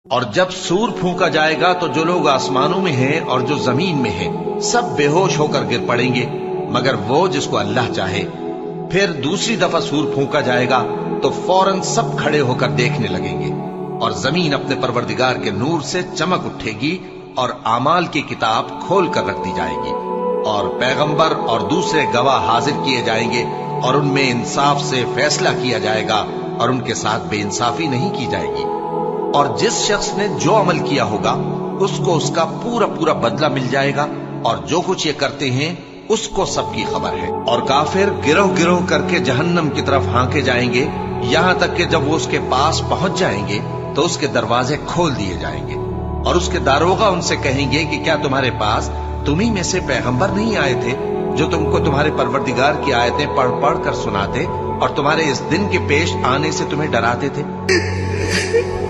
और जब सूर फूंका जाएगा तो जो लोग आसमानों में हैं और जो जमीन में हैं सब बेहोश होकर गिर पड़ेंगे मगर वो जिसको अल्लाह चाहे। फिर दूसरी दफा सूर फूंका जाएगा तो फौरन सब खड़े होकर देखने लगेंगे और जमीन अपने परवरदिगार के नूर से चमक उठेगी और आमाल की किताब खोल कर रख दी जाएगी और पैगंबर और दूसरे गवाह हाजिर किए जाएंगे और उनमें इंसाफ से फैसला किया जाएगा और उनके साथ बेइंसाफी नहीं की जाएगी। और जिस शख्स ने जो अमल किया होगा उसको उसका पूरा पूरा बदला मिल जाएगा और जो कुछ ये करते हैं उसको सबकी खबर है। और काफिर गिरोह गिरोह करके जहन्नम की तरफ हांके जाएंगे यहां तक कि जब वो उसके पास पहुंच जाएंगे तो उसके दरवाजे खोल दिए जाएंगे और उसके दारोगा उनसे कहेंगे कि क्या तुम्हारे पास तुम्ही में से पैगंबर नहीं आए थे जो तुमको तुम्हारे परवरदिगार की आयतें पढ़ पढ़ कर सुनाते और तुम्हारे इस दिन के पेश आने से तुम्हें डराते थे।